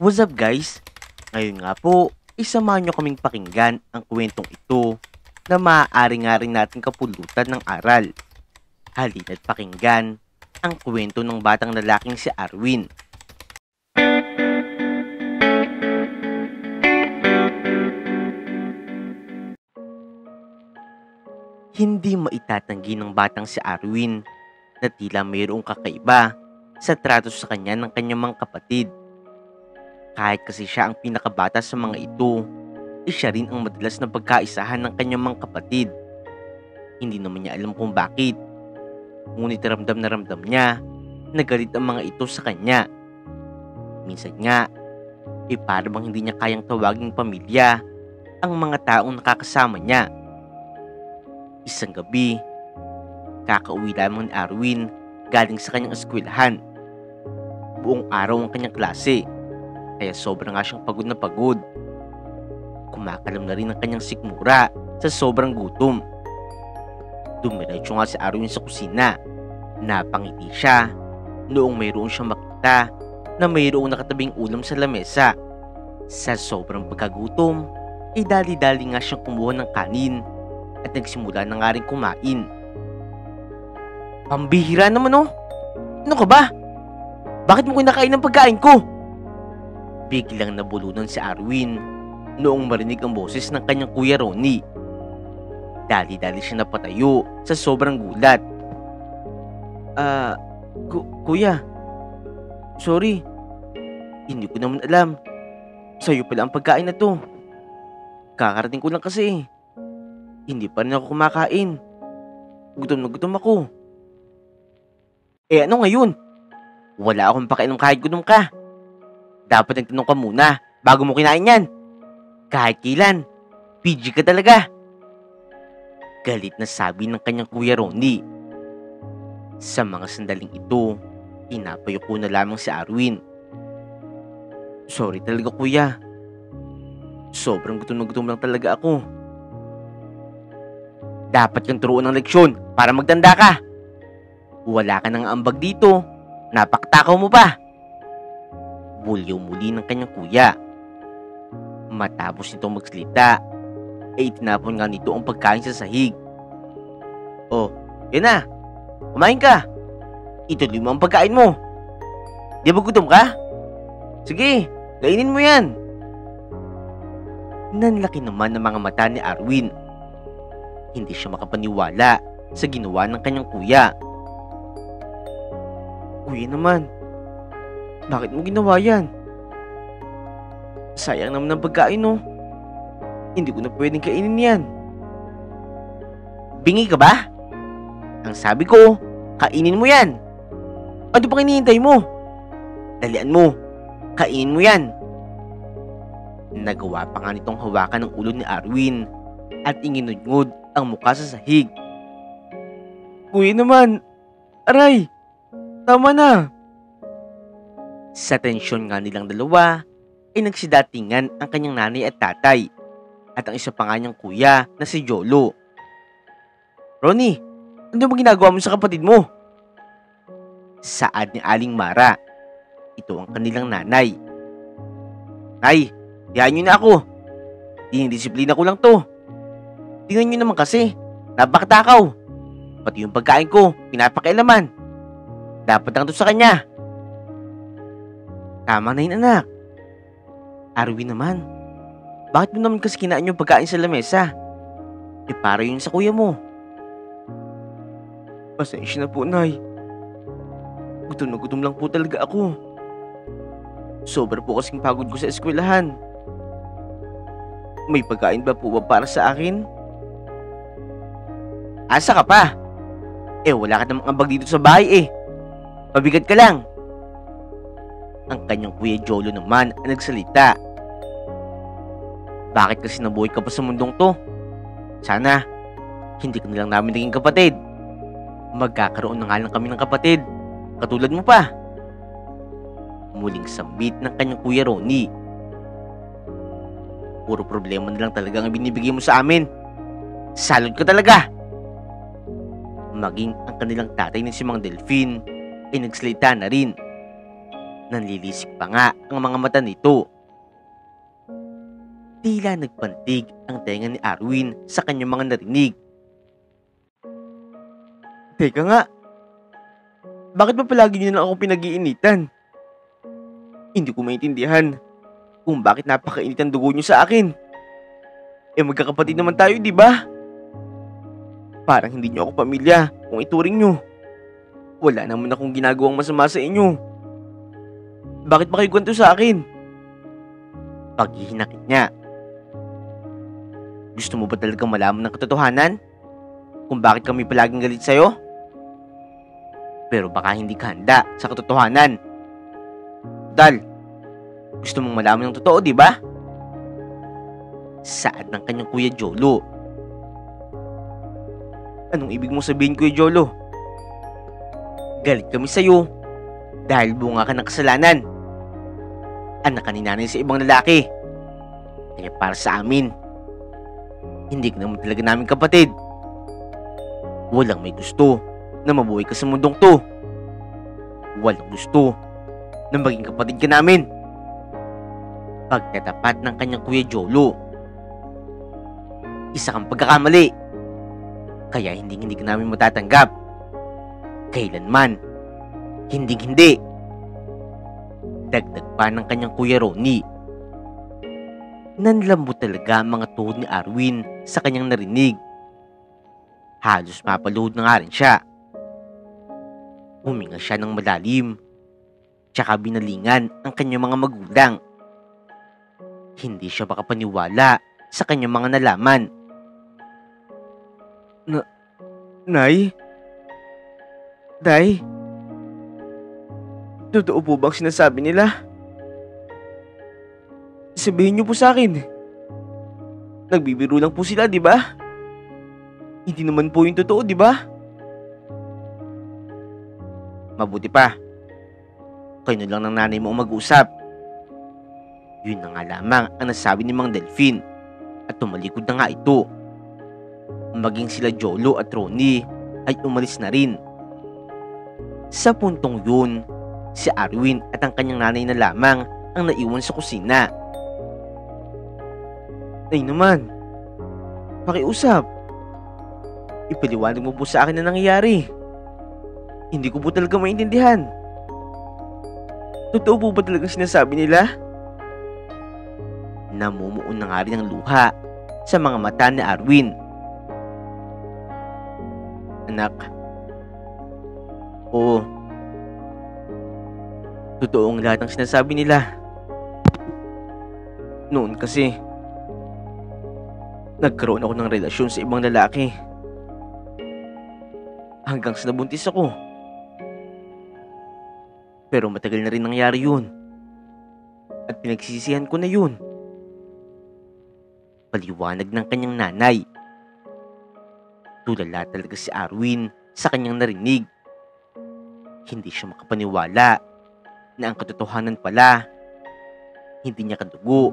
What's up guys? Ngayon nga po, isamahan nyo kaming pakinggan ang kwentong ito na maaari nga rin natin kapulutan ng aral. Halina't pakinggan ang kwento ng batang lalaking si Arwin. Hindi maitatanggi ng batang si Arwin na tila mayroong kakaiba sa trato sa kanya ng kanyang mga kapatid. Kahit kasi siya ang pinakabata sa mga ito, siya rin ang madalas na pagkaisahan ng kanyang mga kapatid. Hindi naman niya alam kung bakit, ngunit ramdam na ramdam niya na galit ang mga ito sa kanya. Minsan nga, para bang hindi niya kayang tawaging pamilya ang mga taong nakakasama niya. Isang gabi, kakauwi lamang ni Arwin galing sa kanyang eskwelahan. Buong araw ang kanyang klase, kaya sobrang nga siyang pagod na pagod. Kumakalam na rin ang kanyang sikmura sa sobrang gutom. Dumiretso nga si Arwin sa kusina. Napangiti siya noong mayroon siyang makita na mayroong nakatabing ulam sa lamesa. Sa sobrang pagkagutom, dali-dali nga siyang kumuha ng kanin at nagsimula na nga rin kumain. Pambihira naman oh! Ano ka ba? Bakit mo kinakain ang pagkain ko? Biglang nabulunan si Arwin noong marinig ang boses ng kanyang kuya Ronnie. Dali-dali siya napatayo sa sobrang gulat. Kuya, sorry. Hindi ko naman alam. Sa'yo pala ang pagkain na to. Kakarating ko lang kasi. Hindi pa rin ako kumakain. Gutom na gutom ako. Ano ngayon? Wala akong pakialam kahit gutom ka. Dapat nagtanong ka muna bago mo kinain yan. Kahit kailan, PG ka talaga. Galit na sabi ng kanyang kuya Ronnie. Sa mga sandaling ito, inapayuko na lamang si Arwin. Sorry talaga kuya. Sobrang gutom na gutom lang talaga ako. Dapat kang turuan ng leksyon para magtanda ka. Wala ka nang ambag dito. Napaktakaw mo pa. Bulyaw muli ng kanyang kuya. Matapos nitong magsalita, itinapon nga nito ang pagkain sa sahig. Oh, yan na. Kumain ka. Ituloy mo ang pagkain mo. Di ba gutom ka? Sige, kainin mo yan. Nanlaki naman ang mga mata ni Arwin. Hindi siya makapaniwala sa ginawa ng kanyang kuya. Kuya naman, bakit mo ginawa yan? Sayang naman ang pagkain no. Hindi ko na pwedeng kainin yan. Bingi ka ba? Ang sabi ko, kainin mo yan. Ano pang hinihintay mo? Dalian mo, kainin mo yan. Nagawa pa nga nitong hawakan ng ulo ni Arwin at inginudngod ang mukha sa sahig. Kuya naman, aray, tama na. Sa tensyon nga nilang dalawa, ay nagsidatingan ang kanyang nanay at tatay at ang isa pa nga niyang kuya na si Jolo. Ronnie, ano ba ginagawa mo sa kapatid mo? Saad ni Aling Mara. Ito ang kanilang nanay. Ay, hayaan niyo na ako. Dinidisiplina ko lang to. Tingnan niyo naman kasi, napakatakaw. Pati yung pagkain ko, pinapakialaman. Dapat lang to sa kanya. Tama na yun anak. Arwin naman, bakit mo naman kasi kinain yung pagkain sa lamesa? Para yun sa kuya mo. Pasensya na po, Nay. Gutom na gutom lang po talaga ako. Sobra po kasing pagod ko sa eskwelahan. May pagkain ba po ba para sa akin? Asa ka pa? Wala ka namang ambag dito sa bahay Pabigat ka lang. Ang kanyang kuya Jolo naman ang nagsalita. Bakit kasi nabuhay ka pa sa mundong to? Sana, hindi ka nilang namin naging kapatid. Magkakaroon na nga lang kami ng kapatid. Katulad mo pa. Muling sambit ng kanyang kuya Ronnie. Puro problema na lang talaga ang binibigay mo sa amin. Salod ka talaga. Maging ang kanilang tatay na si Mang Delfin ay nagsalita na rin. Nanlilisik pa nga ang mga mata nito. Tila nagpantig ang tenga ni Arwin sa kanyang mga narinig. Teka nga, bakit ba palagi niyo na ako pinag-iinitan? Hindi ko maintindihan kung bakit napakainit ang dugo niyo sa akin. Magkakapatid naman tayo, di ba? Parang hindi niyo ako pamilya kung ituring niyo. Wala naman akong ginagawang masama sa inyo. Bakit ba kayo ganito sa akin? Paghihinakit niya. Gusto mo ba talagang malaman ng katotohanan? Kung bakit kami palaging galit sa'yo? Pero baka hindi ka handa sa katotohanan. Dal, gusto mong malaman ng totoo, di ba? Saad ng kanyang Kuya Jolo. Anong ibig mong sabihin, Kuya Jolo? Galit kami sa'yo dahil bunga ka ng kasalanan. Anak ka ni nanay sa ibang lalaki. Kaya para sa amin, hindi ka naman talaga namin kapatid. Walang may gusto na mabuhay ka sa mundong to. Walang gusto na maging kapatid ka namin. Pagtatapat ng kanyang Kuya Jolo. Isa kang pagkakamali. Kaya hindi ka namin matatanggap. Kailanman. Hindi. Dagdag pa ng kanyang Kuya Ronnie. Nanlambot talaga ang mga tuhod ni Arwin sa kanyang narinig. Halos mapaluhod na nga rin siya. Huminga siya ng malalim. Tsaka binalingan ang kanyang mga magulang. Hindi siya makapaniwala sa kanyang mga nalaman. Nay? Day? Totoo po bang sinasabi nila? Sabihin niyo po sa akin. Nagbibiro lang po sila, di ba? Hindi naman po yung totoo, di ba? Mabuti pa. Kayo na lang ng nanay mo ang mag-usap. Yun na nga lamang ang nasabi ni Mang Delfin at tumalikod na nga ito. Maging sila Jolo at Ronnie ay umalis na rin. Sa puntong yun, si Arwin at ang kanyang nanay na lamang ang naiwan sa kusina. Nay naman, pakiusap. Ipaliwanag mo po sa akin na nangyayari. Hindi ko po talaga maintindihan. Totoo po ba talaga sinasabi nila? Namumuon na nga rin ang luha sa mga mata ni Arwin. Anak. Oo. Totoo ang lahat ng sinasabi nila. Noon kasi, nagkaroon ako ng relasyon sa ibang lalaki. Hanggang sa nabuntis ako. Pero matagal na rin nangyari yun. At pinagsisihan ko na yun. Paliwanag ng kanyang nanay. Tulala talaga si Arwin sa kanyang narinig. Hindi siya makapaniwala na ang katotohanan pala, hindi niya kadugo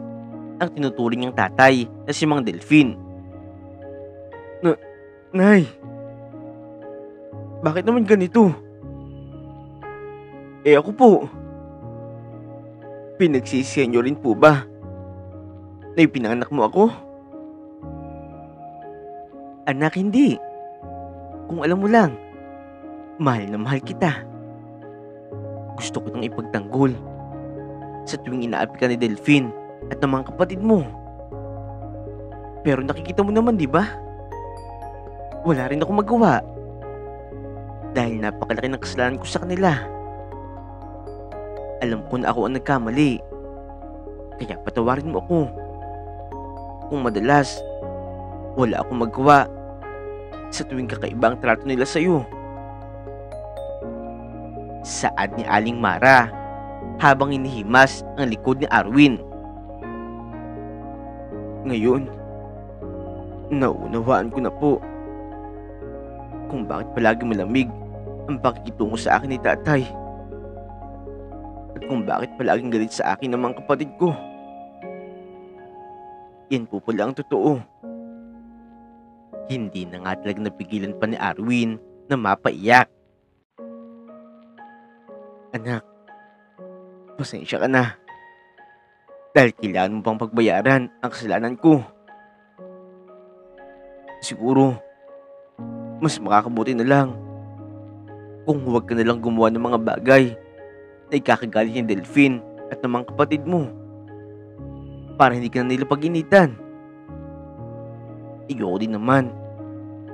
ang tinuturing niyang tatay na si Mang Delfin. Nay, bakit naman ganito? Ako po, pinagsisihan niyo rin po ba na ipinanganak mo ako? Anak, hindi. Kung alam mo lang, mahal na mahal kita. Gusto ko nang ipagtanggol sa tuwing inaapi ka ni Delfin at ng mga kapatid mo. Pero nakikita mo naman, di ba? Wala rin ako magawa. Dahil napakalaki ng kasalanan ko sa kanila. Alam ko na ako ang nagkamali. Kaya patawarin mo ako. Kung madalas, wala akong magawa sa tuwing kakaiba ang trato nila sa'yo. Saad ni Aling Mara habang inihimas ang likod ni Arwin. Ngayon, naunawaan ko na po kung bakit palagi malamig ang pakikitungo sa akin ni tatay. At kung bakit palaging galit sa akin ng mga kapatid ko. Yan po pala ang totoo. Hindi na nga talagang napigilan pa ni Arwin na mapaiyak. Anak, Pasensya ka na. Dahil kailangan mo pang pagbayaran ang kasalanan ko. Siguro, mas makakabuti na lang kung huwag ka na lang gumawa ng mga bagay na ikakagalit ni Delphine at ng mga kapatid mo para hindi ka na nila pag-initan. Ayoko din naman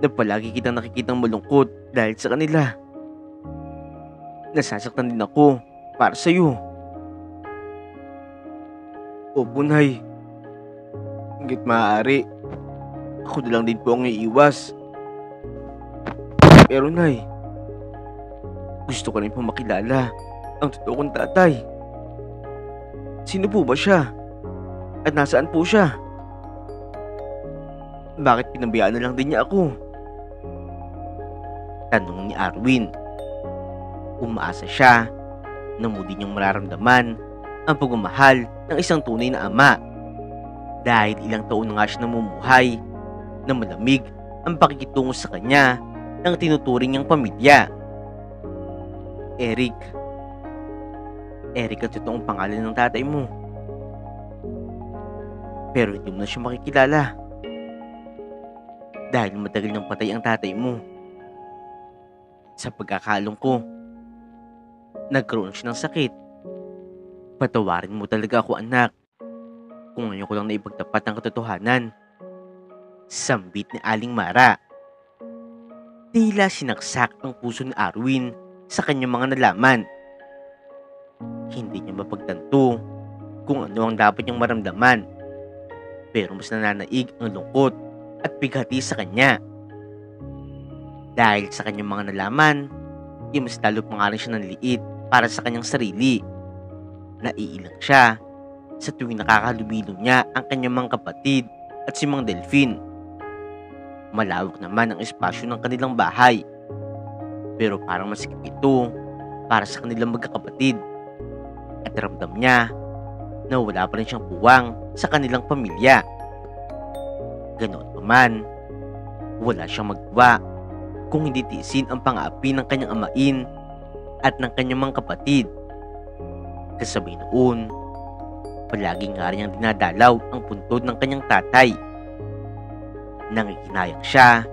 na palagi kitang nakikitang malungkot dahil sa kanila. Nasasaktan din ako para sa'yo. Opo, Nay. Hanggat maaari, ako na lang din po ang iiwas. Pero Nay, gusto ko rin po makilala ang totoo kong tatay. Sino po ba siya? At nasaan po siya? Bakit pinabayaan na lang din niya ako? Tanong ni Arwin. Umaasa siya na muli niyang mararamdaman ang pagmamahal ng isang tunay na ama. Dahil ilang taon na nga siya namumuhay na malamig ang pakikitungo sa kanya ng tinuturing niyang pamilya. Eric. Eric ang totoong pangalan ng tatay mo. Pero hindi mo na siya makikilala. Dahil matagal nang patay ang tatay mo. Sa pagkakaalong ko, nagkaroon siya ng sakit. Patawarin mo talaga ako, anak, kung ngayon ko lang naipagtapat ang katotohanan. Sambit ni Aling Mara. Tila sinaksak ang puso ni Arwin sa kanyang mga nalaman. Hindi niya mapagtanto kung ano ang dapat niyang maramdaman. Pero mas nananaig ang lungkot at bighati sa kanya. Dahil sa kanyang mga nalaman, mas lalo pa nga rin siya nanliit para sa kanyang sarili. Naiilang siya sa tuwing nakakahalubilo niya ang kanyang mga kapatid at si Mang Delphine. Malawak naman ang espasyo ng kanilang bahay. Pero parang masikip ito para sa kanilang magkakapatid. At ramdam niya na wala pa rin siyang puwang sa kanilang pamilya. Ganoon pa man, wala siyang magawa kung hindi tiisin ang pang-aapi ng kanyang amain at ng kanyang mga kapatid. Kasabay noon, palagi nga rin niyang dinadalaw ang puntod ng kanyang tatay. Nangikinayang siya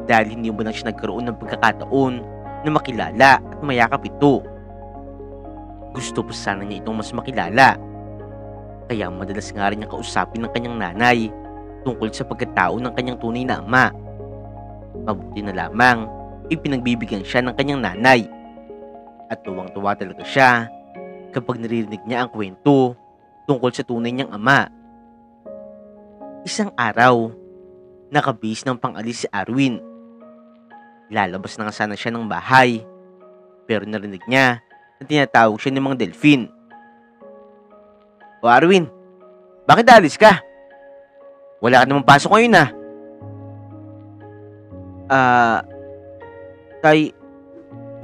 dahil hindi mo lang siya nagkaroon ng pagkakataon na makilala at mayakap ito. Gusto pa sana niya itong mas makilala. Kaya madalas nga rin niya kausapin ng kanyang nanay tungkol sa pagkatao ng kanyang tunay na ama. Mabuti na lamang ipinagbibigyan siya ng kanyang nanay. At tuwang-tuwa talaga siya kapag naririnig niya ang kwento tungkol sa tunay niyang ama. Isang araw, nakabihis ng pang-alis si Arwin. Lalabas na nga sana siya ng bahay, pero narinig niya na tinatawag siya ni Mang Delphine. O Arwin, bakit alis ka? Wala ka namang pasok ngayon ah. Tay,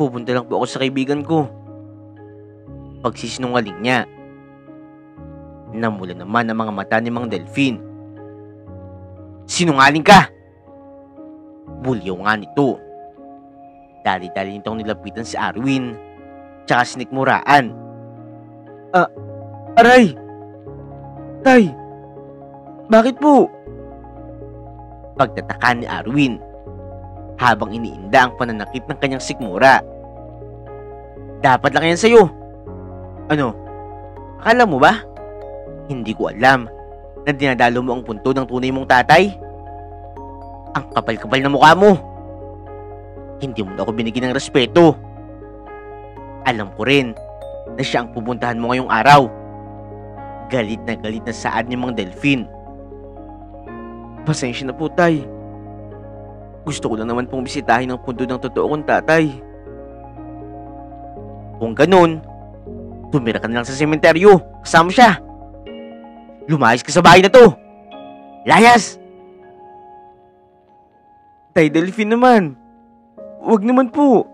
pupunta lang po ako sa kaibigan ko. Pagsisinungaling niya. Namula naman ang mga mata ni Mang Delphine. Sinungaling ka! Bulyaw nga nito. Dali-dali nitong nilapitan si Arwin tsaka sinikmuraan. Aray! Tay! Bakit po? Pagtataka ni Arwin habang iniinda ang pananakit ng kanyang sikmura. Dapat lang yan sa'yo. Ano? Akala mo ba? Hindi ko alam na dinadalo mo ang punto ng tunay mong tatay? Ang kapal-kapal na mukha mo. Hindi mo na ako binigyan ng respeto. Alam ko rin na siya ang pupuntahan mo ngayong araw. Galit na saad ni Mang Delphine. Pasensya na po, tay. Gusto ko lang naman pong bisitahin ang punto ng totoo kong tatay. Kung ganun, tumira ka na lang sa sementeryo. Kasama siya. Lumayas ka sa bahay na to. Layas! Tay Delphine naman. Huwag naman po.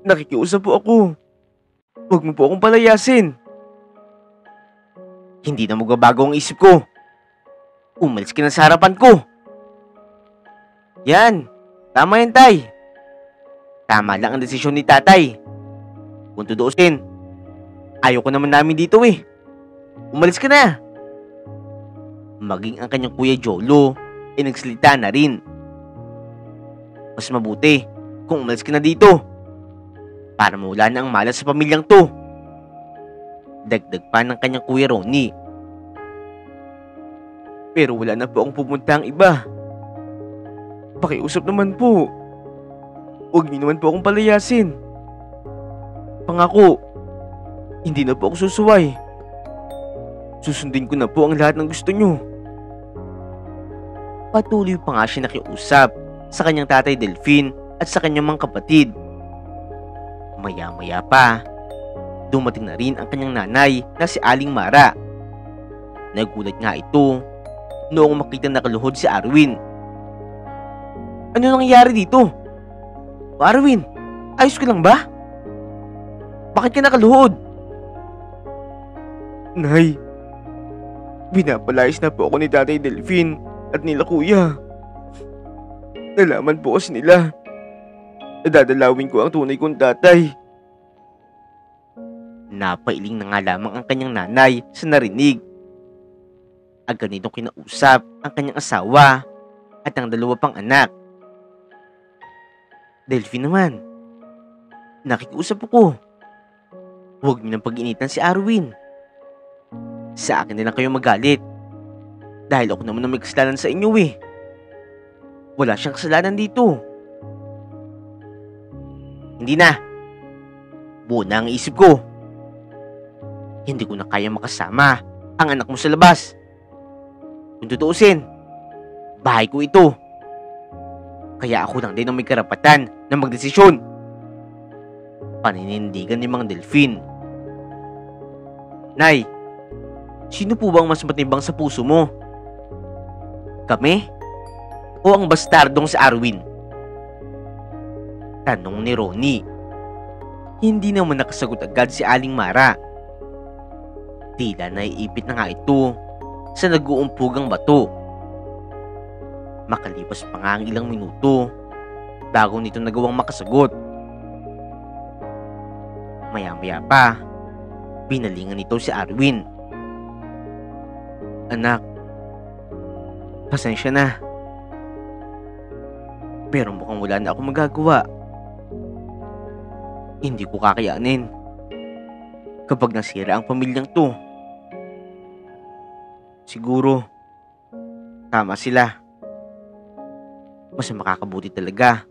Nakikiusap po ako. Huwag mo po akong palayasin. Hindi na magbabago ang isip ko. Umalis ka na sa harapan ko. Yan. Tama yan, tay. Tama lang ang desisyon ni tatay. Kung tutuusin, Ayoko naman namin dito eh. Umalis ka na. Maging ang kanyang kuya Jolo ay nagsalita na rin. Mas mabuti kung umalis ka na dito para mawala na ang malas sa pamilyang to. Dagdag pa ng kanyang kuya Ronnie. Pero wala na po akong pupunta ang iba. Pakiusap naman po. Huwag niyo naman po akong palayasin. Pangako, hindi na po ako susuway. Susundin ko na po ang lahat ng gusto niyo. Patuloy pa nga siya nakiusap sa kanyang tatay Delfin at sa kanyang mga kapatid. Maya-maya pa, dumating na rin ang kanyang nanay na si Aling Mara. Nagulat nga ito noong makita nakaluhod si Arwin. Ano nangyayari dito? Arwin, ayos ka lang ba? Bakit ka nakaluhod? Nay, binapalayas na po ako ni Tatay Delfin at nila kuya. Nalaman po kasi nila na dadalawin ko ang tunay kong tatay. Napailing na nga lamang ang kanyang nanay sa narinig. Agad nitong kinausap ang kanyang asawa at ang dalawa pang anak. Delfin naman, nakikiusap ako. Huwag niyo nang pag-initan si Arwin. Sa akin na lang kayo magalit. Dahil ako naman ang may kasalanan sa inyo eh. Wala siyang kasalanan dito. Hindi na. Buo na ang isip ko. Hindi ko na kaya makasama ang anak mo sa labas. Kung tutuusin, bahay ko ito. Kaya ako lang din ang may karapatan na magdesisyon. Paninindigan ni Mang Delfin. Nay, sino po bang mas matibang sa puso mo? Kami? O ang bastardong si Arwin? Tanong ni Ronnie. Hindi naman nakasagot agad si Aling Mara. Tila naiipit na nga ito sa nag-uumpugang bato. Makalipas pa nga ang ilang minuto bago nito nagawang makasagot. Maya-maya pa, binalingan nito si Arwin. Anak, pasensya na. Pero mukhang wala na akong magagawa. Hindi ko kakayanin kapag nasira ang pamilyang to. Siguro, tama sila. Mas makakabuti talaga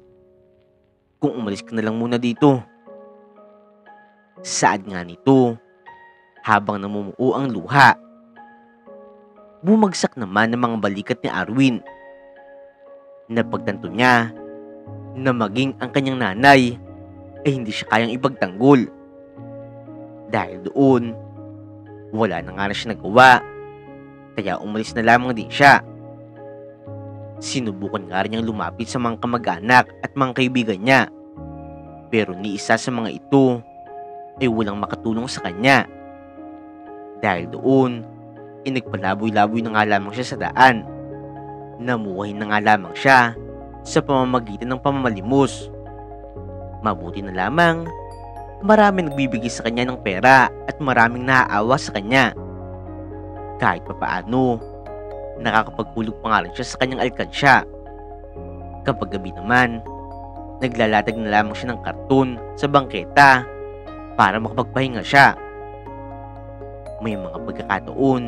kung umalis ka na lang muna dito. Saad nga nito habang namumuo ang luha. Bumagsak naman ang mga balikat ni Arwin. Napagtanto niya na maging ang kanyang nanay ay hindi siya kayang ipagtanggol. Dahil doon, wala na nga na siya nagawa. Kaya umalis na lamang din siya. Sinubukan nga rin niyang lumapit sa mga kamag-anak at mga kaibigan niya. Pero ni isa sa mga ito ay walang makatulong sa kanya. Dahil doon, nagpalaboy-laboy na nga lamang siya sa daan. Namuhay na nga lamang siya sa pamamagitan ng pamamalimos. Mabuti na lamang, maraming nagbibigay sa kanya ng pera at maraming naaawa sa kanya. Kahit papaano, nakakapagpulog pa nga rin siya sa kanyang alkansya. Kapag gabi naman, naglalatag na lamang siya ng karton sa bangketa para makapagpahinga siya. May mga pagkakataon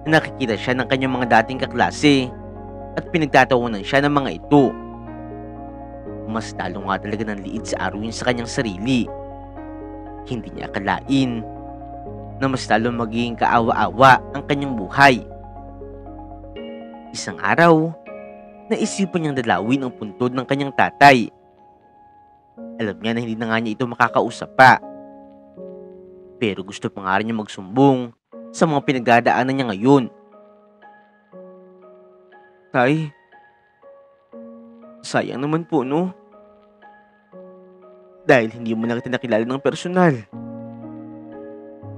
na nakikita siya ng kanyang mga dating kaklase at pinagtatawanan siya ng mga ito. Mas lalo nga talaga ng liit si Arwin sa kanyang sarili. Hindi niya akalain na mas lalo magiging kaawa-awa ang kanyang buhay. Isang araw, naisipan niyang dalawin ang puntod ng kanyang tatay. Alam niya na hindi na nga niya ito makakausap pa. Pero gusto pa nga rin niya magsumbong sa mga pinagdadaanan niya ngayon. Tay, sayang naman po no? Dahil hindi mo na kita nakilala ng personal.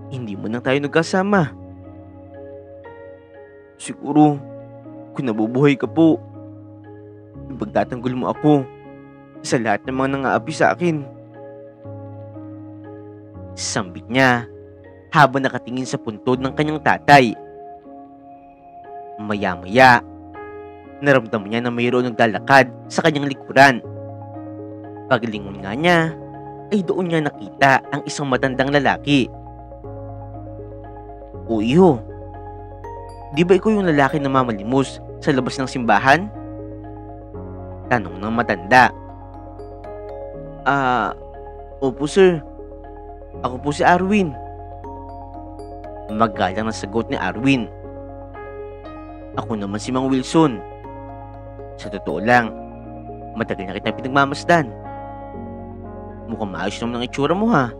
Hindi mo na tayo nagkasama. Siguro, kung nabubuhay ka po, ipagtatanggol mo ako sa lahat ng mga nangaapi sa akin. Sambit niya habang nakatingin sa puntod ng kanyang tatay. Maya-maya, naramdaman niya na mayroon naglalakad sa kanyang likuran. Paglingon nga niya, ay doon niya nakita ang isang matandang lalaki. "O iho, di ba ikaw yung lalaki na mamalimos sa labas ng simbahan?" Tanong ng matanda. Opo sir. Ako po si Arwin." Magalang na sagot ni Arwin. "Ako naman si Mang Wilson. Sa totoo lang, matagal na kita pinagmamasdan. Mukhang maayos naman ang itsura mo ha.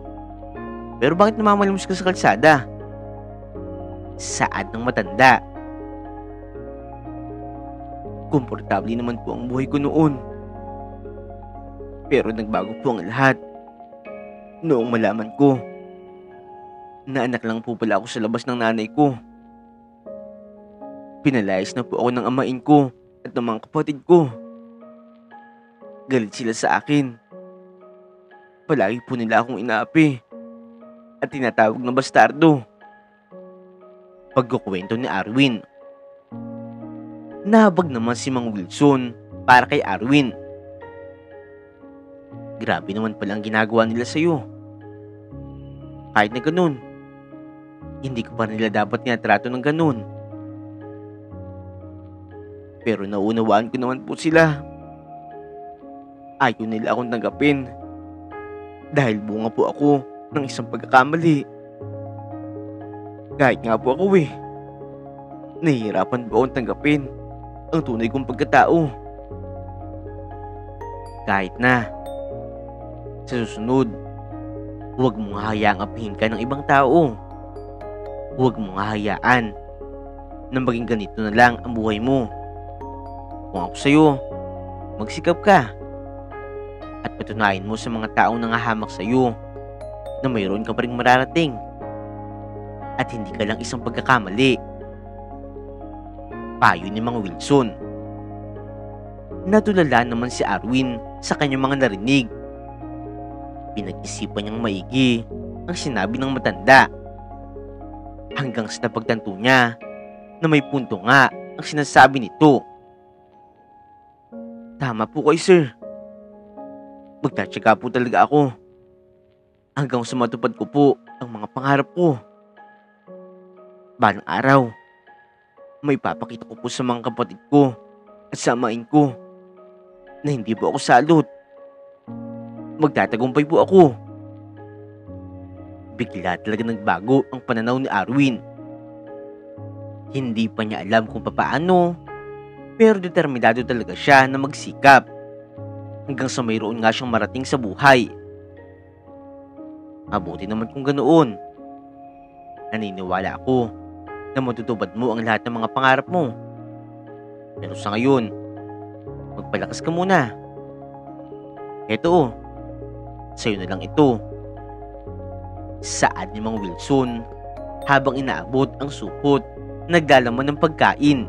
Pero bakit namamalimos ka sa kalsada?" Saad ng matanda. "Komportable naman po ang buhay ko noon. Pero nagbago po ang lahat noong malaman ko na anak lang po pala ako sa labas ng nanay ko. Pinalayas na po ako ng amain ko at ng mga kapatid ko. Galit sila sa akin. Palagi po nila akong inaapi at tinatawag na bastardo." Pagkukwento ni Arwin. Nahabag naman si Mang Wilson para kay Arwin. "Grabe naman palang ginagawa nila sa'yo. Kahit na ganun, hindi ko pa nila dapat tinatrato ng ganun. Pero naunawaan ko naman po sila. Ayaw nila akong tanggapin dahil bunga po ako ng isang pagkakamali. Kahit nga po ako nahihirapan po akong tanggapin ang tunay kong pagkatao. Kahit na sa susunod, huwag mong hahayaang apihin ka ng ibang tao. Huwag mong hahayaan na maging ganito na lang ang buhay mo. Kung ako sa'yo, magsikap ka at patunayan mo sa mga taong nangahamak sa'yo na mayroon ka pa ring mararating at hindi ka lang isang pagkakamali." Payo ni Mang Wilson. Natulala naman si Arwin sa kanyang mga narinig. Pinag-isipan niyang maigi ang sinabi ng matanda, hanggang sa napagtanto niya na may punto nga ang sinasabi nito. "Tama po kayo sir. Magtatyaga po talaga ako hanggang sa matupad ko po ang mga pangarap ko. Balang araw, may papakita ko po sa mga kapatid ko at sa amain ko na hindi po ako salot. Magtatagumpay po ako." Bigla talaga nagbago ang pananaw ni Arwin. Hindi pa niya alam kung papaano, pero determinado talaga siya na magsikap hanggang sa mayroon nga siyang marating sa buhay. Mabuti naman kung ganoon. Naniniwala ako na matutupad mo ang lahat ng mga pangarap mo. Pero sa ngayon, magpalakas ka muna. Eto, sa'yo na lang ito. Saad ni Mang Wilson habang inaabot ang supot na naglalaman ng pagkain.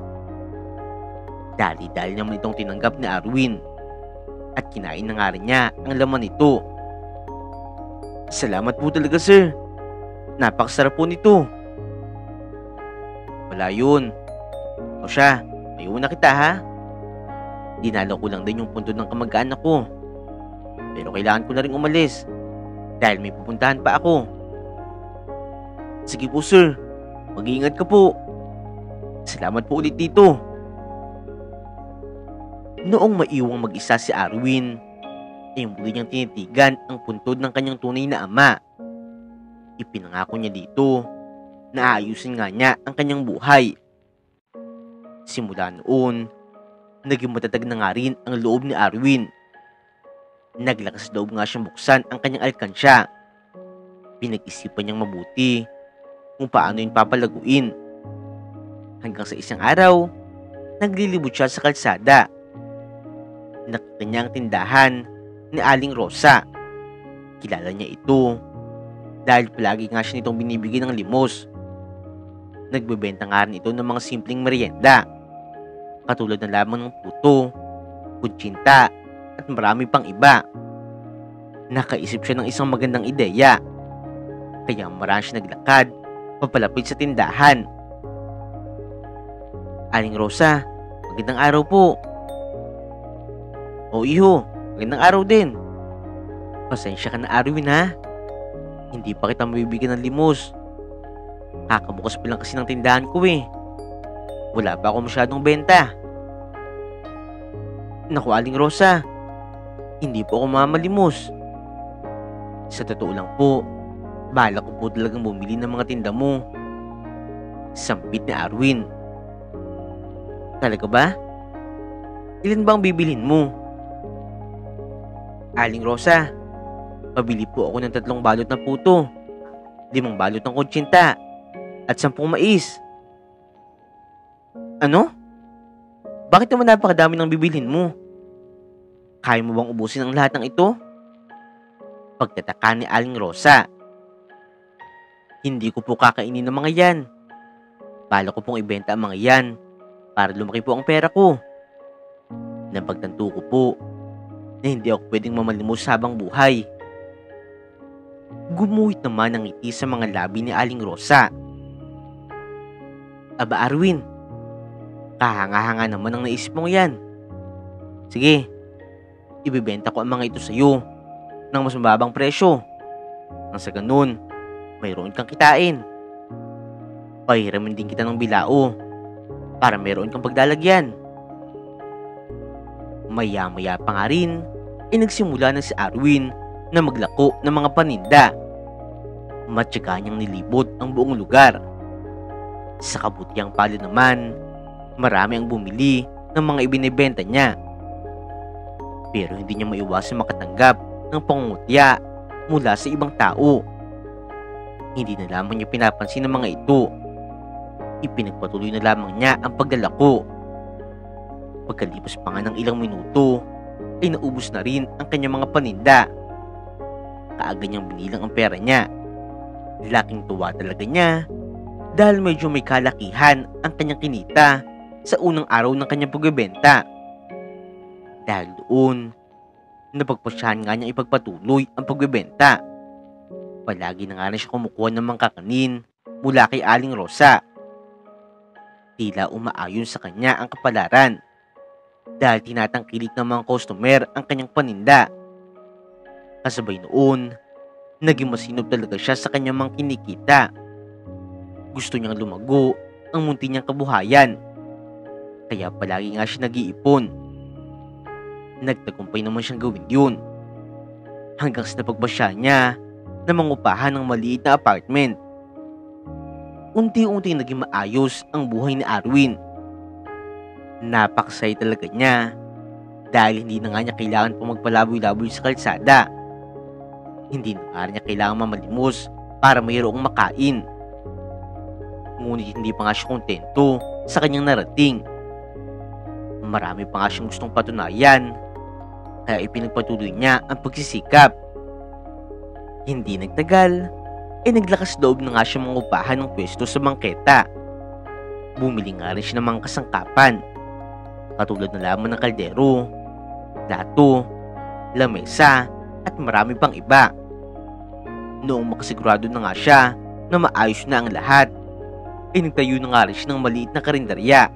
Dali-dali naman itong tinanggap ni Arwin at kinain na nga rin niya ang laman nito. "Salamat po talaga sir. Napakasarap po nito." "Wala yun. O siya, may una kita ha. Dinalaw ko lang din yung puntod ng kamag-anak ko. Pero kailangan ko na rin umalis dahil may pupuntahan pa ako." "Sige po sir, mag-iingat ka po. Salamat po ulit dito." Noong maiwang mag-isa si Arwin, ay muli niyang tinitigan ang puntod ng kanyang tunay na ama. Ipinangako niya dito na aayusin nga niya ang kanyang buhay. Simula noon, naging matatag na nga rin ang loob ni Arwin. Naglakas loob nga siyang buksan ang kanyang alkansya. Pinag-isipan niyang mabuti kung paano yun papalaguin. Hanggang sa isang araw, naglilibot siya sa kalsada. Nakita niya ang tindahan ni Aling Rosa. Kilala niya ito dahil palagi nga siya nitong binibigyan ng limos. Nagbebenta nga rin ito ng mga simpleng merienda, katulad na lamang ng puto, kutsinta at marami pang iba. Nakaisip siya ng isang magandang ideya. kaya marami siya naglakad papalapit sa tindahan. Aling Rosa, magandang araw po. O iho, magandang araw din. Pasensya ka na Arwin ha. Hindi pa kita mabibigyan ng limos. Kakabukas pa lang kasi ng tindahan ko eh. Wala pa ako masyadong benta. Naku Aling Rosa, hindi po ako mamalimos. Sa totoo lang po, bala ko po talagang bumili ng mga tinda mo. Sampit ni Arwin. Talaga ba? Ilan ba ang bibilhin mo? Aling Rosa, pabili po ako ng 3 balot na puto, 5 balot ng kutsinta, at 10 mais. Ano? Bakit naman napakadami ng bibilhin mo? Kaya mo bang ubusin ang lahat ng ito? Pagtataka ni Aling Rosa. Hindi ko po kakainin ng mga yan. Bala ko pong ibenta ang mga yan para lumaki po ang pera ko. Napagtanto ko po na hindi ako pwedeng mamalimos habang buhay. Gumuhit naman ang ngiti sa mga labi ni Aling Rosa. Aba Arwin, kahanga-hanga naman ang naisip mong yan. Sige, ibibenta ko ang mga ito sa iyo ng mas mababang presyo. Nang sa ganun, mayroon kang kitain. Pahiramin din kita ng bilao para mayroon kang pagdalagyan. Maya-maya pa nga rin, nagsimula na si Arwin na maglako ng mga paninda. Matyaga niyang nilibot ang buong lugar. Sa kabutiang palad naman, marami ang bumili ng mga ibinebenta niya. Pero hindi niya maiwasang makatanggap ng pangungutya mula sa ibang tao. Hindi na lamang niya pinapansin ng mga ito. Ipinagpatuloy na lamang niya ang paglalako. Pagkalipas pa nga ng ilang minuto, ay naubos na rin ang kanyang mga paninda. Kaagad niyang binilang ang pera niya. Laking tuwa talaga niya dahil medyo may kalakihan ang kanyang kinita sa unang araw ng kanyang pagbebenta. Dahil doon, napagpasyahan nga niyang ipagpatuloy ang pagbebenta. Palagi na nga rin siya kumukuha ng mga kakanin mula kay Aling Rosa. Tila umaayon sa kanya ang kapalaran dahil tinatangkilik ng mga customer ang kanyang paninda. Kasabay noon, naging masinop talaga siya sa kanyang mga kinikita. Gusto niyang lumago ang munti niyang kabuhayan, kaya palagi nga siya nag-iipon. Nagtagumpay naman siyang gawin yun, hanggang sa napagbasya niya na mangupahan ng maliit na apartment. Unti-unti naging maayos ang buhay ni Arwin. Napakasaya talaga niya dahil hindi na nga niya kailangan pang magpalaboy-laboy sa kalsada. Hindi na nga niya kailangan mamalimos para mayroong makain. Ngunit hindi pa nga siya kontento sa kanyang narating. Marami pa nga siyang gustong patunayan, kaya ipinagpatuloy niya ang pagsisikap. Hindi nagtagal, naglakas loob na nga siya mangupahan ng pwesto sa bangketa. Bumili nga rin siya ng mga kasangkapan, katulad na lamang ng kaldero, plato, lamesa, at marami pang iba. Noong makasigurado na nga siya na maayos na ang lahat, nagtayo na nga rin siya ng maliit na karinderya.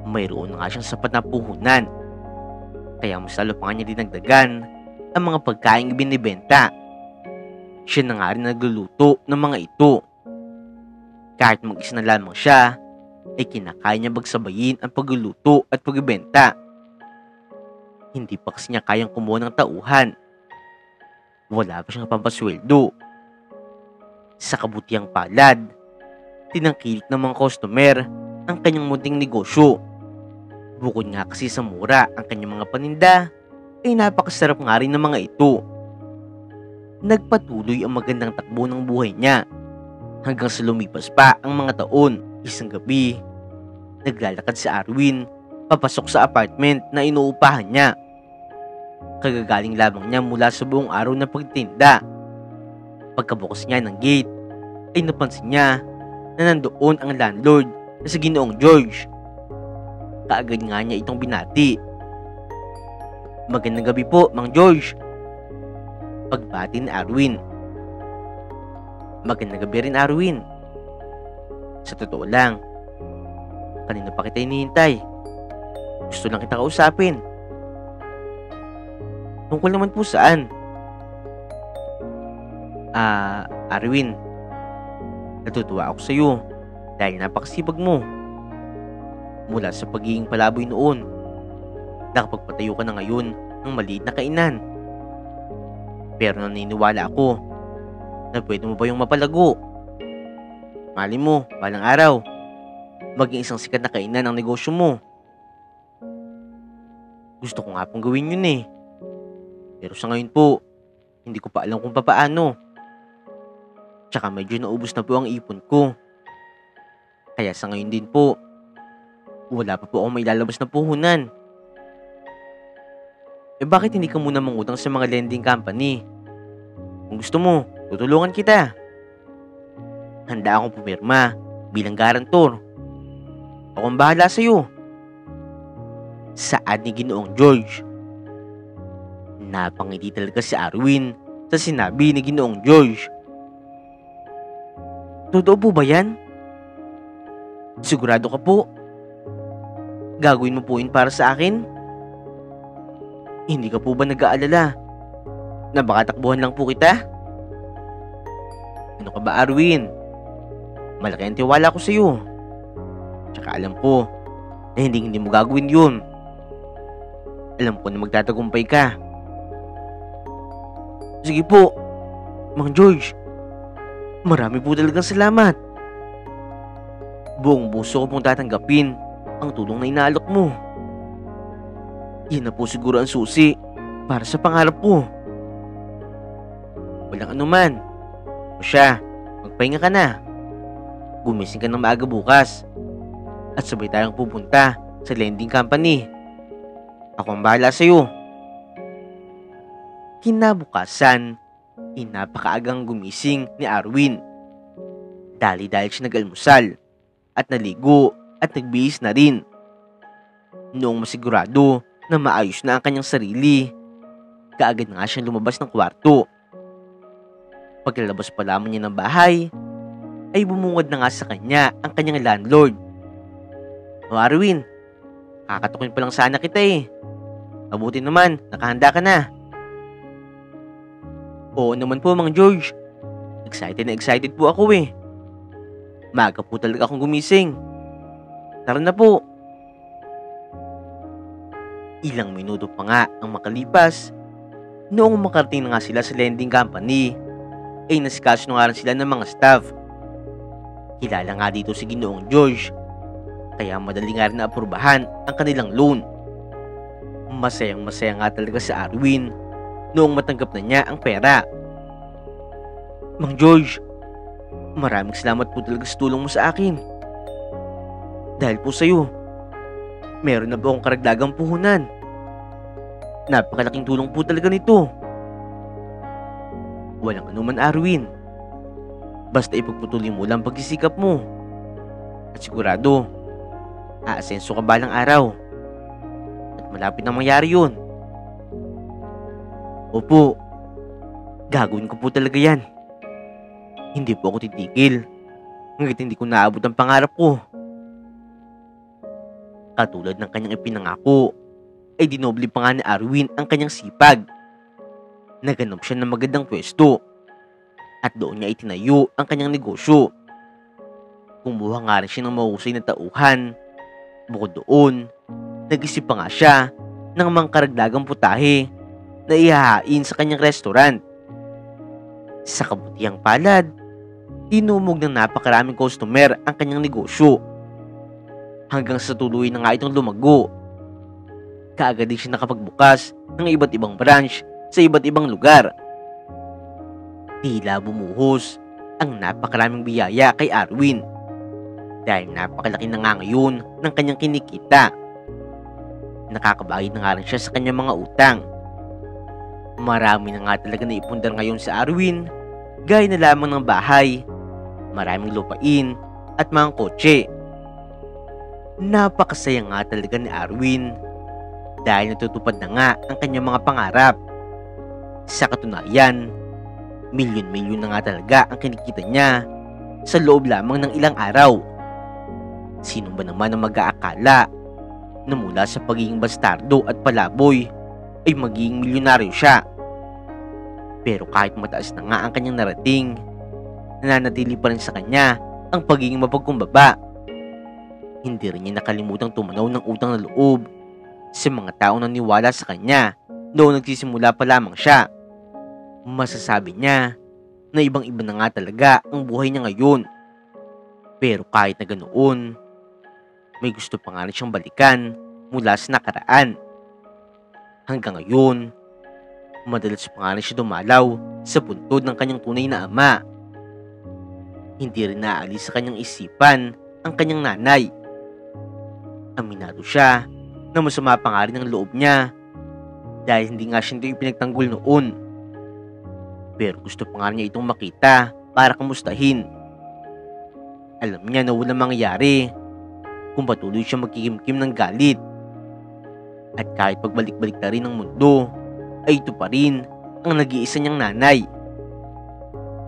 Mayroon na nga siyang sapat na puhunan, kaya mas lalo pa nga niya dinagdagan ang mga pagkain binibenta. Siya na nga rin nagluluto ng mga ito. Kahit mag-isa na lamang siya, kinakaya niya magsabayin ang pagluluto at pagbibenta. Hindi pa kasi niya kayang kumuha ng tauhan. Wala pa siyang pampasweldo. Sa kabutiang palad, tinangkilik ng mga customer ang kanyang munting negosyo. Bukod nga kasi sa mura ang kanyang mga paninda, napakasarap nga rin ng mga ito. Nagpatuloy ang magandang takbo ng buhay niya hanggang sa lumipas pa ang mga taon. Isang gabi, naglalakad si Arwin papasok sa apartment na inuupahan niya. Kagagaling lamang niya mula sa buong araw na pagtinda. Pagkabukas niya ng gate, napansin niya na nandoon ang landlord na si Ginoong George. Kaagad nga niya itong binati. "Magandang gabi po, Mang George." Pagbati ni Arwin. Magandang gabi rin, Arwin. Sa totoo lang, kanina pa kita hinihintay. Gusto lang kita kausapin. Tungkol naman po saan? Arwin, natutuwa ako sa'yo dahil napakasipag mo. Mula sa pagiging palaboy noon, nakapagpatayo ka na ngayon ng maliit na kainan. Pero naniniwala ako na pwede mo pa yung mapalago. Mali mo, balang araw, maging isang sikat na kainan ang negosyo mo. Gusto ko nga pong gawin yun eh. Pero sa ngayon po, hindi ko pa alam kung papaano. Tsaka medyo naubos na po ang ipon ko. Kaya sa ngayon din po, wala pa po akong mailalabas na puhunan. Bakit hindi ka muna mangutang sa mga lending company? Kung gusto mo, tutulungan kita. Handa akong pumirma bilang garantor. Ako ang bahala sa'yo. Saad ni Ginoong George. Napangiti talaga si Arwin sa sinabi ni Ginoong George. Totoo po ba yan? Sigurado ka po? Gagawin mo po yun para sa akin? Hindi ka po ba nag-aalala na baka takbuhan lang po kita? Ano ka ba, Arwin? Malaki ang tiwala ko sa iyo. Tsaka alam ko na hindi mo gagawin yun. Alam ko na magtatagumpay ka. Sige po, Mang George. Marami po talagang salamat. Buong puso ko pong tatanggapin ang tulong na inaalok mo. Yan na po siguro ang susi para sa pangarap ko. Walang anuman. O siya, magpahinga ka na. Gumising ka ng maaga bukas at sabay tayong pupunta sa lending company. Ako ang bahala sa'yo. Kinabukasan, napakaagang gumising ni Arwin. Dali-dali siya nag-almusal at naligo at nagbihis na rin. Noong masigurado na maayos na ang kanyang sarili, kaagad na nga siyang lumabas ng kwarto. Paglalabas pa lamang niya ng bahay, ay bumungad na nga sa kanya ang kanyang landlord. O Arwin, kakatukin pa lang sana kita eh. Mabuti naman, nakahanda ka na. Oo naman po, Mang George. Excited na excited po ako eh. Maaga po talaga akong gumising. Tara na po. Ilang minuto pa nga ang makalipas, noong makarating na nga sila sa lending company, ay nasikaso na nga rin sila ng mga staff. Kilala nga dito si Ginoong George, kaya madali nga rin naaprubahan ang kanilang loan. Masayang masaya nga talaga si Arwin noong matanggap na niya ang pera. Mang George, maraming salamat po talaga sa tulong mo sa akin. Dahil po sa iyo, meron na po akong karagdagang puhunan. Napakalaking tulong po talaga nito. Walang anuman, Arwin. Basta ipagpatuloy mo lang pagsisikap mo. At sigurado, aasenso ka balang araw. At malapit na mangyari yun. Opo, gagawin ko po talaga yan. Hindi po ako titigil hanggat hindi ko naabot ang pangarap ko. Katulad ng kanyang ipinangako, ay dinoble pa nga ni Arwin ang kanyang sipag. Naganap siya ng magandang pwesto at doon niya itinayo ang kanyang negosyo. Kumuha nga rin siya ng mahusay na tauhan. Bukod doon, nag-isip pa nga siya ng mga karagdagang putahe na ihahain sa kanyang restaurant. Sa kabutihang palad, tinumog ng napakaraming customer ang kanyang negosyo. Hanggang sa tuloy na nga itong lumago. Kaagad din siya nakapagbukas ng iba't ibang branch sa iba't ibang lugar. Tila bumuhos ang napakaraming biyaya kay Arwin dahil napakalaki na nga ngayon ng kanyang kinikita. Nakakabayad na nga rin siya sa kanyang mga utang. Marami na nga talaga na ipundar ngayon sa Arwin, gaya na lamang ng bahay, maraming lupain at mga kotse. Napakasaya nga talaga ni Arwin dahil natutupad na nga ang kanyang mga pangarap. Sa katunayan, Milyon-milyon na nga talaga ang kinikita niya sa loob lamang ng ilang araw. Sino ba naman ang mag-aakala na mula sa pagiging bastardo at palaboy ay magiging milyonaryo siya? Pero kahit mataas na nga ang kanyang narating, nananatili pa rin sa kanya ang pagiging mapagkumbaba. Hindi rin niya nakalimutang tumanaw ng utang na loob sa mga taong naniwala sa kanya noong nagsisimula pa lamang siya. Masasabi niya na ibang-iba na nga talaga ang buhay niya ngayon. Pero kahit na ganoon, may gusto pa nga rin siyang balikan mula sa nakaraan. Hanggang ngayon, madalas pa nga rin siya dumalaw sa puntod ng kanyang tunay na ama. Hindi rin naaalis sa kanyang isipan ang kanyang nanay. Aminado siya na masama pa nga rin ang loob niya dahil hindi nga siya ito ipinagtanggol noon. Pero gusto pa nga niya itong makita para kamustahin. Alam niya na walang mangyayari kung patuloy siya magkikimkim ng galit. At kahit pagbalik-balik na rin ng mundo, ay ito pa rin ang nag-iisa niyang nanay.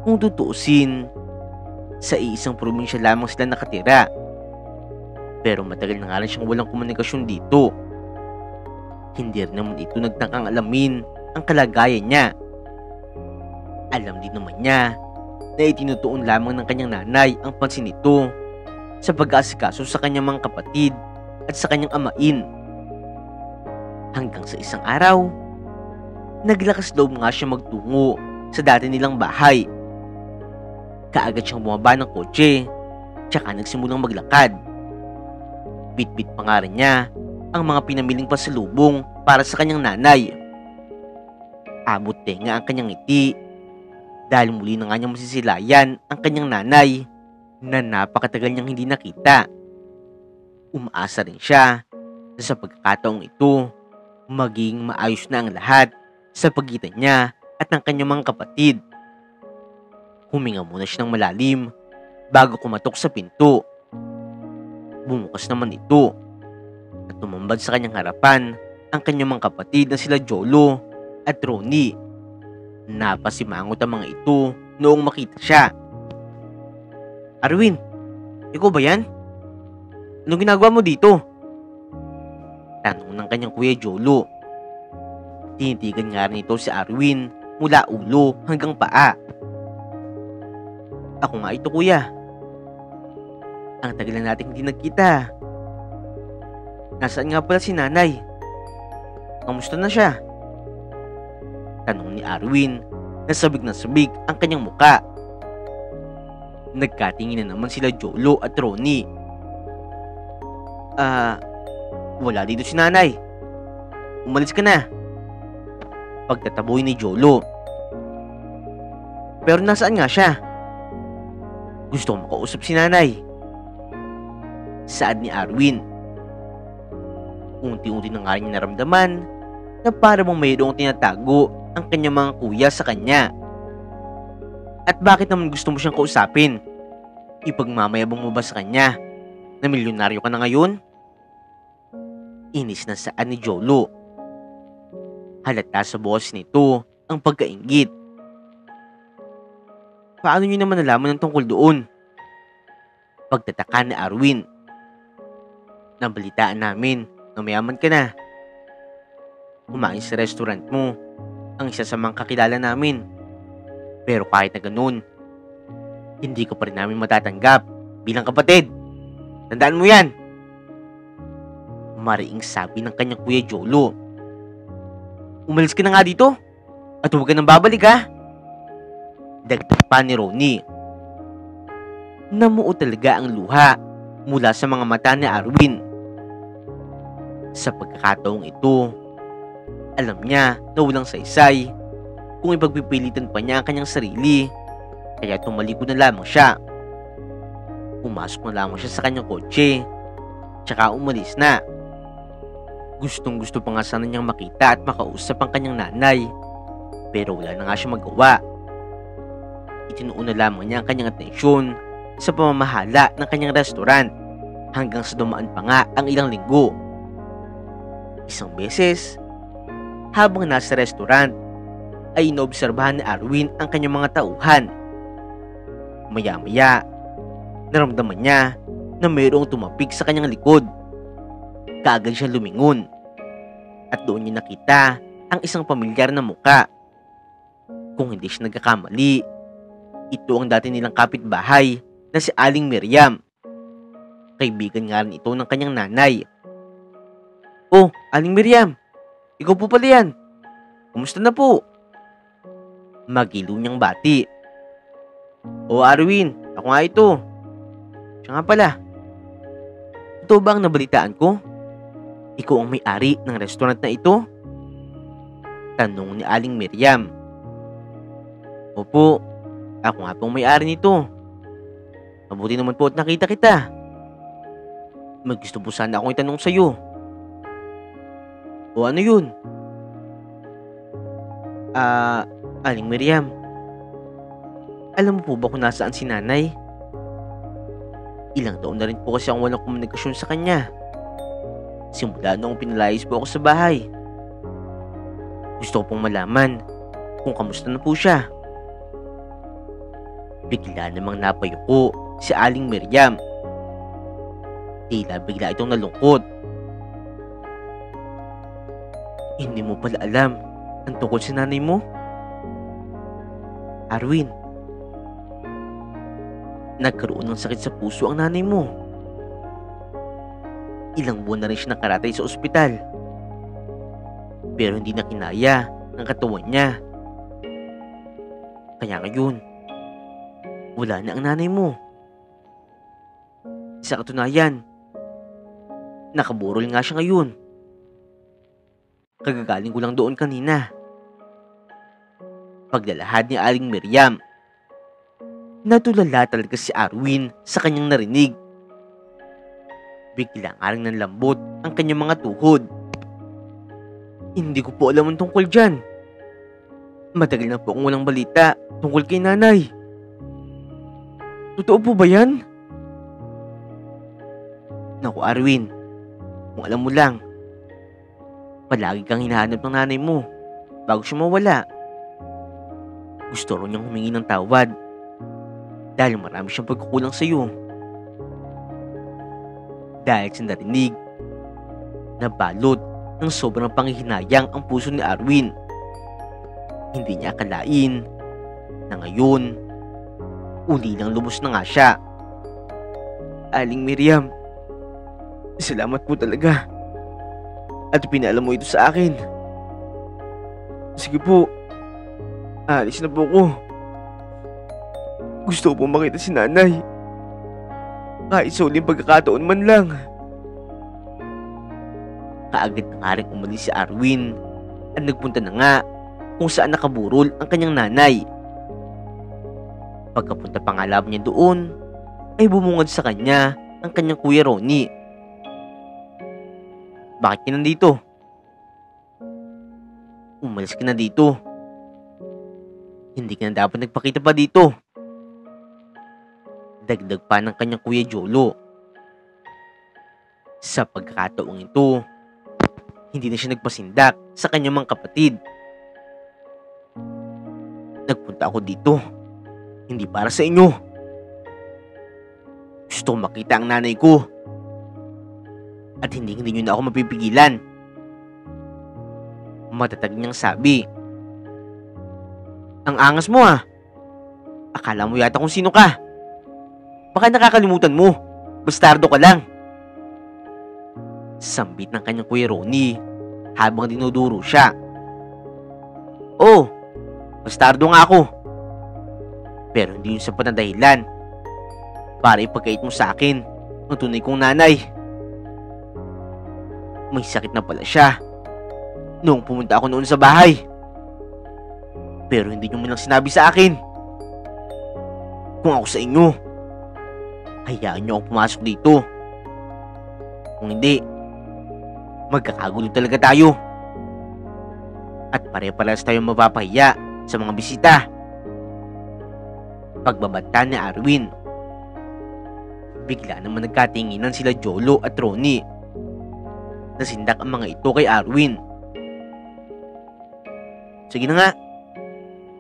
Kung tutuusin, sa iisang probinsya lamang sila nakatira. Pero matagal na nga rin siyang walang komunikasyon dito. Hindi rin naman ito nagtangkang alamin ang kalagayan niya. Alam din naman niya na itinutuon lamang ng kanyang nanay ang pansin nito sa pag-aasikaso sa kanyang mga kapatid at sa kanyang amain. Hanggang sa isang araw, naglakas loob nga siya magtungo sa dati nilang bahay. Kaagad siyang bumaba ng kotse, tsaka nagsimulang maglakad. Bit-bit pa nga rin niya ang mga pinamiling pasalubong para sa kanyang nanay. Abot tenga ang kanyang ngiti dahil muli na nga niyang masisilayan ang kanyang nanay na napakatagal niyang hindi nakita. Umaasa rin siya na sa pagkakataong ito, maging maayos na ang lahat sa pagitan niya at ng kanyang mga kapatid. Huminga muna siya ng malalim bago kumatok sa pinto. Bumukas naman ito at tumambad sa kanyang harapan ang kanyang mga kapatid na sila Jolo at Ronnie. Napasimangot ang mga ito noong makita siya. "Arwin, ikaw ba yan? Anong ginagawa mo dito?" tanong ng kanyang kuya Jolo. Tinitigan nga rin ito si Arwin mula ulo hanggang paa. "Ako nga ito, kuya. Ang tagal na nating hindi nagkita. Nasaan nga pala si nanay? Kamusta na siya?" tanong ni Arwin na sabik ang kanyang muka. Nagkatingin na naman sila Jolo at Ronnie. Wala dito si nanay. Umalis ka na," pagtataboy ni Jolo. "Pero nasaan nga siya? Gusto ko makausap si nanay," saad ni Arwin. Unti-unti na nga rin niya naramdaman na para mong mayroong tinatago ang kanyang mga kuya sa kanya. At bakit naman gusto mo siyang kausapin? Ipagmamayabang mo ba sa kanya na milyonaryo ka na ngayon? Inis na saan ni Jolo. Halata sa boses nito ang pagkainggit. "Paano niyo naman nalaman ang tungkol doon?" pagtataka ni Arwin. "Nabalitaan namin na mayaman ka na. Kumain sa restaurant mo ang isa sa mga kakilala namin. Pero kahit na ganun, hindi ko pa rin namin matatanggap bilang kapatid. Tandaan mo yan," mariing sabi ng kanyang kuya Jolo. "Umalis ka na nga dito at huwag ka nang babalik, ha?" dagdag pa ni Ronnie. Namuo talaga ang luha mula sa mga mata ni Arwin. Sa pagkakataong ito, alam niya na walang saysay kung ipagpipilitan pa niya ang kanyang sarili, kaya tumalikod na lamang siya. Pumasok na lamang siya sa kanyang kotse, tsaka umalis na. Gustong gusto pa nga sana niyang makita at makausap ang kanyang nanay, pero wala na nga siya magawa. Itinuon na lamang niya ang kanyang atensyon sa pamamahala ng kanyang restaurant hanggang sa dumaan pa nga ang ilang linggo. Isang beses, habang nasa restaurant, ay inoobserbahan ni Arwin ang kanyang mga tauhan. Maya-maya, naramdaman niya na mayroong tumapik sa kanyang likod. Kaagad siya lumingon at doon niya nakita ang isang pamilyar na muka. Kung hindi siya nagkakamali, ito ang dati nilang kapitbahay na si Aling Miriam. Kaibigan nga rin ito ng kanyang nanay. "Oh, Aling Miriam, ikaw po pala yan. Kumusta na po?" Magiliw niyang bati. "Oh, Arwin, ako nga ito. Siya nga pala. Totoo ba ang nabalitaan ko? Ikaw ang may-ari ng restaurant na ito?" Tanong ni Aling Miriam. "Opo, ako nga pong may-ari nito. Mabuti naman po at nakita kita. May gusto po sana akong itanong sa'yo." "O ano yun?" Aling Miriam, alam mo po ba kung nasaan si nanay? Ilang taon na rin po kasi ang walang komunikasyon sa kanya. Simula noong pinalayas po ako sa bahay. Gusto ko pong malaman kung kamusta na po siya." Bigla namang napayuko si Aling Miriam. Tila bigla itong nalungkot. "Hindi mo pala alam ang tungkol sa nanay mo? Arwin, nagkaroon ng sakit sa puso ang nanay mo. Ilang buwan na rin siya nakaratay sa ospital. Pero hindi na kinaya ng katawan niya. Kaya ngayon, wala na ang nanay mo. Sa katunayan, nakaburol nga siya ngayon. Kagagaling ko lang doon kanina." Paglalahad ni Aling Miriam. Natulala talaga si Arwin sa kanyang narinig. Bigla nga rin ng lambot ang kanyang mga tuhod. "Hindi ko po alam ang tungkol dyan. Matagal na po akong walang balita tungkol kay nanay. Totoo po ba yan?" "Naku Arwin, kung alam mo lang, palagi kang hinahanap ng nanay mo bago siya mawala. Gusto rin niyang humingi ng tawad dahil marami siyang pagkukulang sa iyo." Dahil sa narinig, nabalot ng sobrang panghihinayang ang puso ni Arwin. Hindi niya akalain na ngayon, uli lang lubos na nga siya. "Aling Miriam, salamat po talaga. At pinaalam mo ito sa akin. Sige po, alis na po ako. Gusto ko po makita si nanay. Kahit sa uling pagkakataon man lang." Kaagad na nga rin umalis si Arwin at nagpunta na nga kung saan nakaburol ang kanyang nanay. Pagkapunta pa nga lab niya doon, ay bumungad sa kanya ang kanyang kuya Ronnie. "Bakit ka nandito? Umalis ka na dito. Hindi ka na dapat nagpakita pa dito." Dagdag pa ng kanyang kuya Jolo. Sa pagkakataong ito, hindi na siya nagpasindak sa kanyang mga kapatid. "Nagpunta ako dito, hindi para sa inyo. Gusto ko makita ang nanay ko. At hindi nyo na ako mapipigilan." Matatag niyang sabi. "Ang angas mo ah. Akala mo yata kung sino ka. Baka nakakalimutan mo, bastardo ka lang." Sambit ng kanyang kuya Ronnie habang dinuduro siya. "Oh, bastardo nga ako. Pero hindi yun sapat na dahilan para ipagkait mo sa akin ang tunay kong nanay. May sakit na pala siya noong pumunta ako noon sa bahay. Pero hindi nyo man lang sinabi sa akin. Kung ako sa inyo, hayaan nyo akong pumasok dito. Kung hindi, magkakagulo talaga tayo. At pare-parehas tayong mapapahiya sa mga bisita." Pagbabanta ni Arwin. Bigla naman nagkatinginan sila Jolo at Ronnie. Nasindak ang mga ito kay Arwin. "Sige na nga,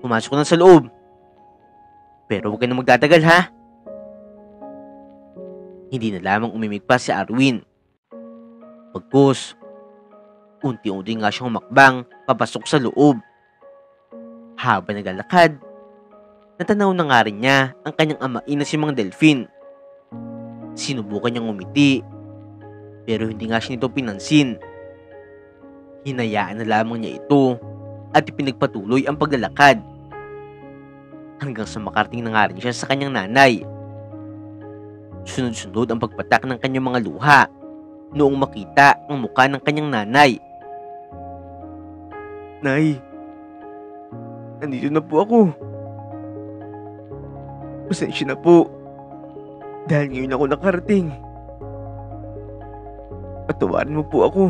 Pumasok ka na sa loob. Pero huwag ka na magtatagal ha. Hindi na lamang umimik pa si Arwin. Pagkus, unti-unti nga siyang humakbang papasok sa loob. Habang naglalakad, natanaw na nga rin niya ang kanyang amain na si Mang Delfin. Sinubukan niyang umiti, pero hindi nga siya nito pinansin. Hinayaan na lamang niya ito at ipinagpatuloy ang paglalakad. Hanggang sa makarating na nga rin siya sa kanyang nanay. Sunod-sunod ang pagpatak ng kanyang mga luha noong makita ang mukha ng kanyang nanay. Nay, nandito na po ako. Pasensya na po dahil ngayon ako nakarating. Patawarin mo po ako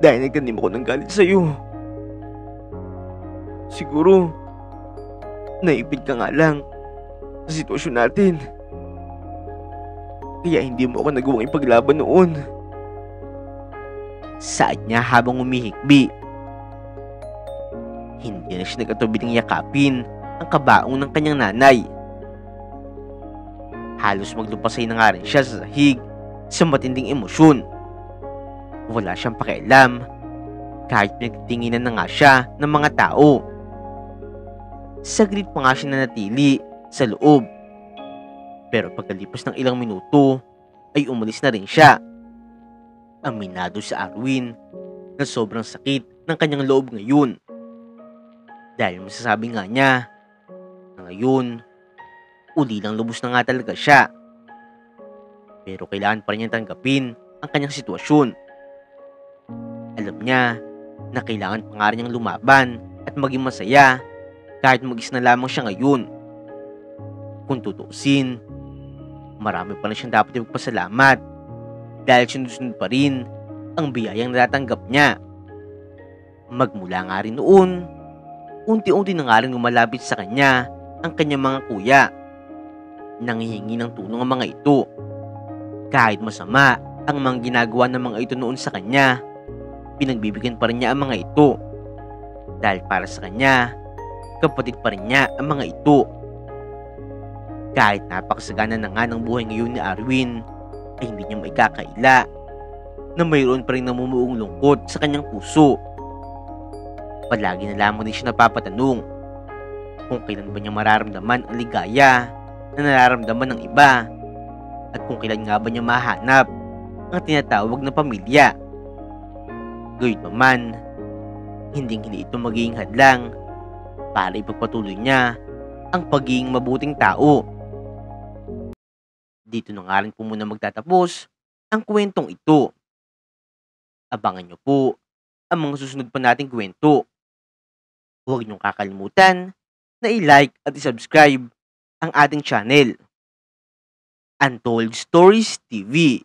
dahil nagtanim ako ng galit sa iyo. Siguro naipid ka nga lang sa sitwasyon natin, kaya hindi mo ako nagawang ipaglaban noon. Saad niya habang umihikbi. Hindi na siya nagatubiling yakapin ang kabaong ng kanyang nanay. Halos maglupasay na nga rin siya sa sahig sa matinding emosyon. Wala siyang pakialam kahit nagtitinginan na nga siya ng mga tao. Saglit pa nga siya nanatili sa loob. Pero pagkalipas ng ilang minuto ay umalis na rin siya. Aminado si Arwin na sobrang sakit ng kanyang loob ngayon. Dahil masasabi nga niya na ngayon, uli lang lubos na nga talaga siya. Pero kailangan pa rin niyang tanggapin ang kanyang sitwasyon. Alam niya na kailangan pa nga rin niyang lumaban at maging masaya kahit mag-isa na lamang siya ngayon. Kung tutuusin, marami pa rin siyang dapat ipagpasalamat dahil sunod-sunod pa rin ang biyayang natatanggap niya. Magmula nga rin noon, unti-unti na nga rin lumalapit sa kanya ang kanyang mga kuya. Nanghihingi ng tulong ang mga ito. Kahit masama ang mga ginagawa ng mga ito noon sa kanya, pinagbibigyan pa rin niya ang mga ito. Dahil para sa kanya, kapatid pa rin niya ang mga ito. Kahit napakasagana na nga ng buhay ngayon ni Arwin, ay hindi niya maikakaila na mayroon pa rin namumuong lungkot sa kanyang puso. Palagi na lamang din siya napapatanong kung kailan ba niya mararamdaman ang ligaya na nararamdaman ng iba at kung kailan nga ba niya mahanap ang tinatawag na pamilya. Gayunpaman, hindi ito magiging hadlang para ipagpatuloy niya ang pagiging mabuting tao. Dito na nga rin po muna magtatapos ang kwentong ito. Abangan niyo po ang mga susunod pa nating kwento. Huwag niyong kakalimutan na i-like at i-subscribe ang ating channel, Untold Stories TV.